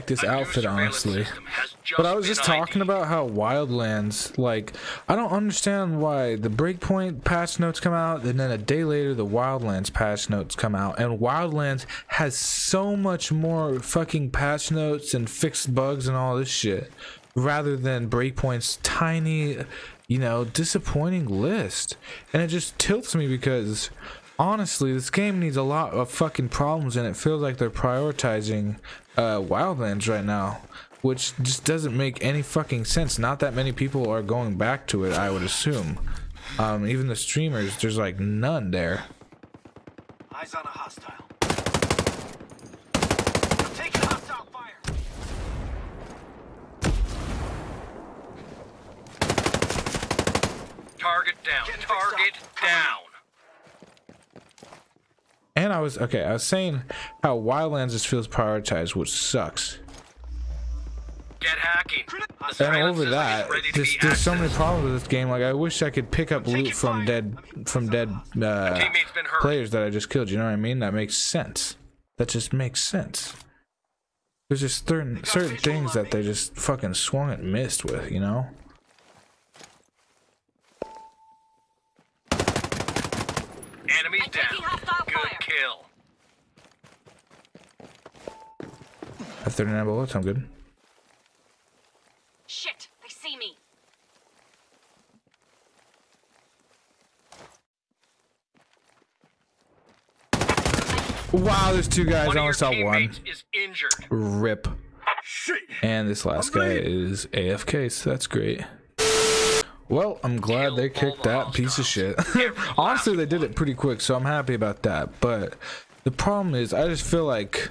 like this outfit, honestly. But I was just talking about how Wildlands, like, I don't understand why the Breakpoint patch notes come out, and then a day later the Wildlands patch notes come out, and Wildlands has so much more fucking patch notes and fixed bugs and all this shit, rather than Breakpoint's tiny, you know, disappointing list. And it just tilts me because honestly, this game needs a lot of fucking problems, and it feels like they're prioritizing Wildlands right now, which just doesn't make any fucking sense. Not that many people are going back to it, I would assume. Even the streamers, there's like none there. Eyes on a hostile. I'm taking hostile fire. Target down. Target down. And I was saying how Wildlands just feels prioritized, which sucks. Get hacking. And over that, there's so many problems with this game. Like, I wish I could pick up loot from dead players that I just killed. You know what I mean? That makes sense. That just makes sense. There's just certain things that they just fucking swung and missed with, you know? Enemies down. Good kill. I have 39 bullets, I'm good. Shit, they see me. Wow, there's two guys. I only saw one. Is injured. Rip. And this last guy is AFK, so that's great. Well, I'm glad they kicked that piece of shit. Honestly, they did it pretty quick, so I'm happy about that. But the problem is, I just feel like,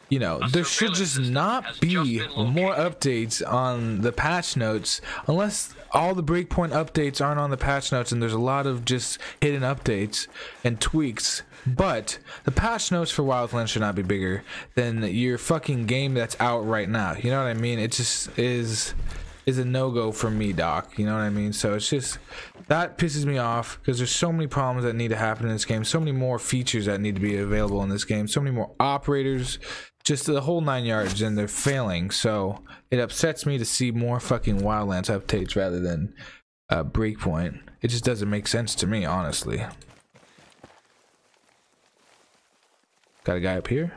you know, there should just not be more updates on the patch notes unless all the Breakpoint updates aren't on the patch notes, and there's a lot of just hidden updates and tweaks. But the patch notes for Wildlands should not be bigger than your fucking game that's out right now. You know what I mean? It just is a no-go for me, Doc. You know what I mean? So it's just, that pisses me off because there's so many problems that need to happen in this game, so many more features that need to be available in this game, so many more operators, just the whole 9 yards, and they're failing. So it upsets me to see more fucking Wildlands updates rather than Breakpoint. It just doesn't make sense to me, honestly. Got a guy up here.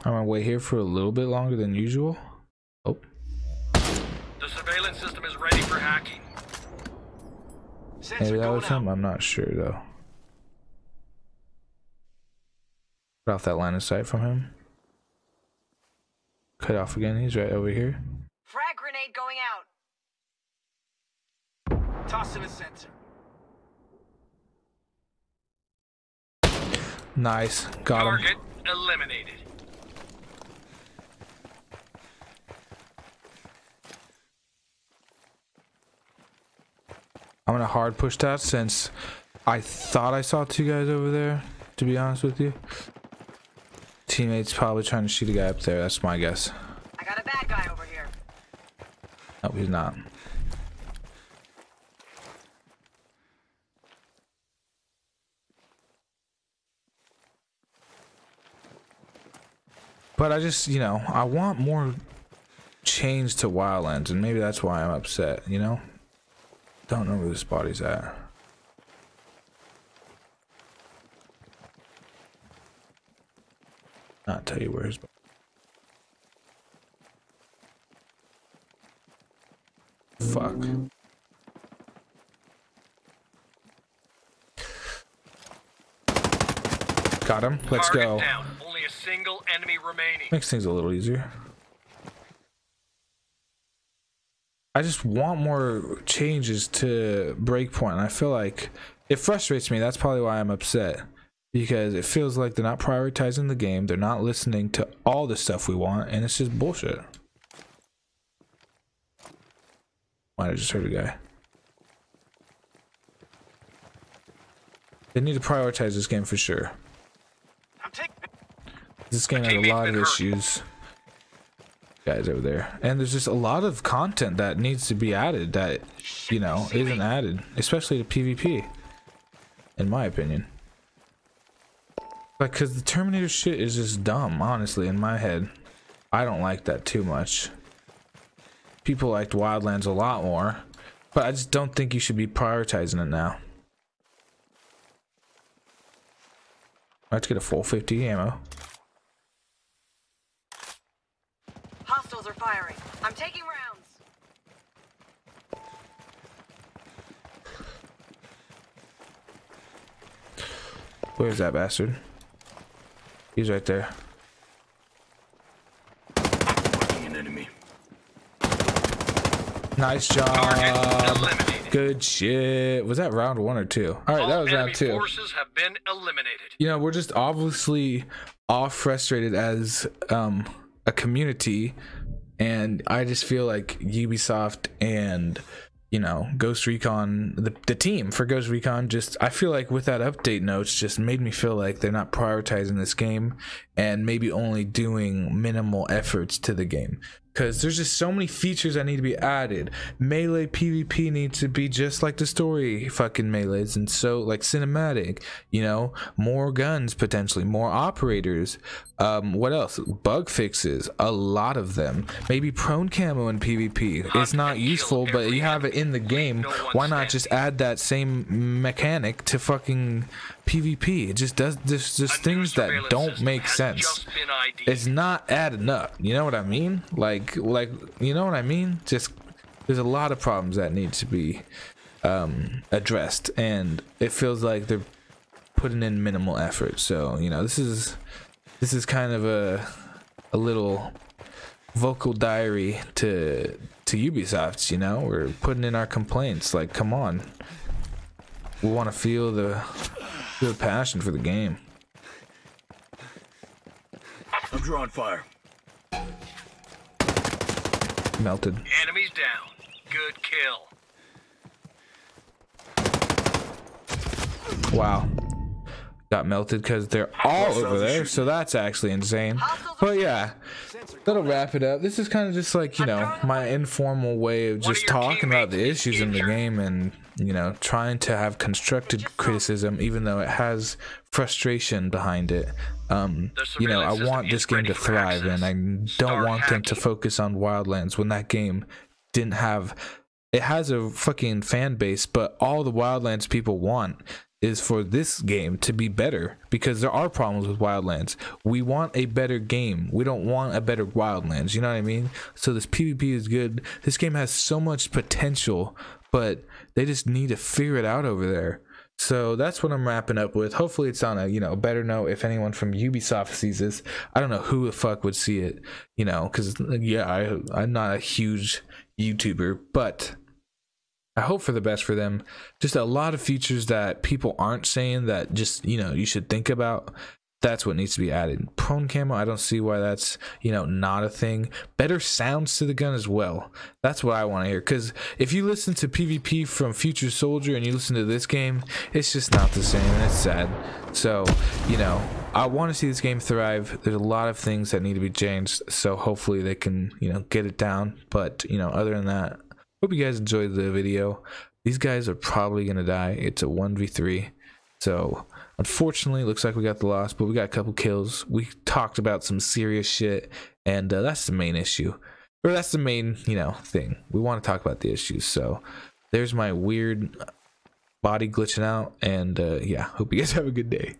I'm gonna wait here for a little bit longer than usual. Oh. The surveillance system is ready for hacking. Maybe that was him. I'm not sure though. Cut off that line of sight from him. Cut off again. He's right over here. Frag grenade going out. Tossing a sensor. Nice. Got him. Target eliminated. I'm gonna hard push that since I thought I saw two guys over there, to be honest with you. Teammates probably trying to shoot a guy up there, that's my guess. I got a bad guy over here. No, he's not. But I just, you know, I want more change to Wildlands, and maybe that's why I'm upset, you know? Don't know where this body's at. Not tell you where his body. Fuck. Got him. Let's go. Down. Only a single enemy remaining. Makes things a little easier. I just want more changes to Breakpoint, and I feel like it frustrates me. That's probably why I'm upset, because it feels like they're not prioritizing the game, they're not listening to all the stuff we want, and it's just bullshit. Might have just heard a guy. They need to prioritize this game for sure. This game has a lot of issues. guys over there. And there's just a lot of content that needs to be added that, you know, isn't added, especially to PvP, in my opinion. Like, because the Terminator shit is just dumb, honestly, in my head. I don't like that too much. People liked Wildlands a lot more, but I just don't think you should be prioritizing it now. Let's get a full 50 ammo. Hostiles are firing. I'm taking rounds. Where's that bastard? He's right there. An enemy. Nice job. Good shit. Was that round 1 or 2? All right, that was round 2. Forces have been eliminated. You know, we're just obviously all frustrated as a community, and I just feel like Ubisoft and, you know, Ghost Recon, the team for Ghost Recon, just, I feel like with that update notes just made me feel like they're not prioritizing this game and maybe only doing minimal efforts to the game. Because there's just so many features that need to be added. Melee PvP needs to be just like the story fucking melees, and so like cinematic, you know, more guns, potentially more operators. What else? Bug fixes, a lot of them. Maybe prone camo in PvP. It's not useful, but you have it in the game. Why not just add that same mechanic to fucking PvP? It just does. There's just things that don't make sense. It's not adding up. You know what I mean? Like you know what I mean? Just there's a lot of problems that need to be addressed, and it feels like they're putting in minimal effort. So, you know, this is kind of a little vocal diary to Ubisoft. You know, we're putting in our complaints. Like, come on, we want to feel the passion for the game. I'm drawing fire. Melted. Enemies down. Good kill. Wow. Got melted because they're all over there, so that's actually insane. But yeah, that'll wrap it up. This is kind of just like, you know, my informal way of just talking about the issues in the game, and, you know, trying to have constructive criticism even though it has frustration behind it. You know, I want this game to thrive, and I don't want them to focus on Wildlands when that game didn't have, it has a fucking fan base, but all the Wildlands people want is for this game to be better, because there are problems with Wildlands. We want a better game. We don't want a better Wildlands, you know what I mean? So this PvP is good. This game has so much potential, but they just need to figure it out over there. So that's what I'm wrapping up with. Hopefully it's on a, you know, better note. If anyone from Ubisoft sees this, I don't know who the fuck would see it, you know, because yeah, I'm not a huge YouTuber, but I hope for the best for them. Just a lot of features that people aren't saying that just, you know, you should think about. That's what needs to be added. Prone camo, I don't see why that's, you know, not a thing. Better sounds to the gun as well. That's what I want to hear. Because if you listen to PvP from Future Soldier and you listen to this game, it's just not the same, and it's sad. So, you know, I want to see this game thrive. There's a lot of things that need to be changed. So hopefully they can, you know, get it down. But, you know, other than that, hope you guys enjoyed the video. These guys are probably going to die. It's a 1v3. So unfortunately, looks like we got the loss, but we got a couple kills. We talked about some serious shit, and that's the main issue, or that's the main, you know, thing. We want to talk about the issues. So there's my weird body glitching out, and yeah, hope you guys have a good day.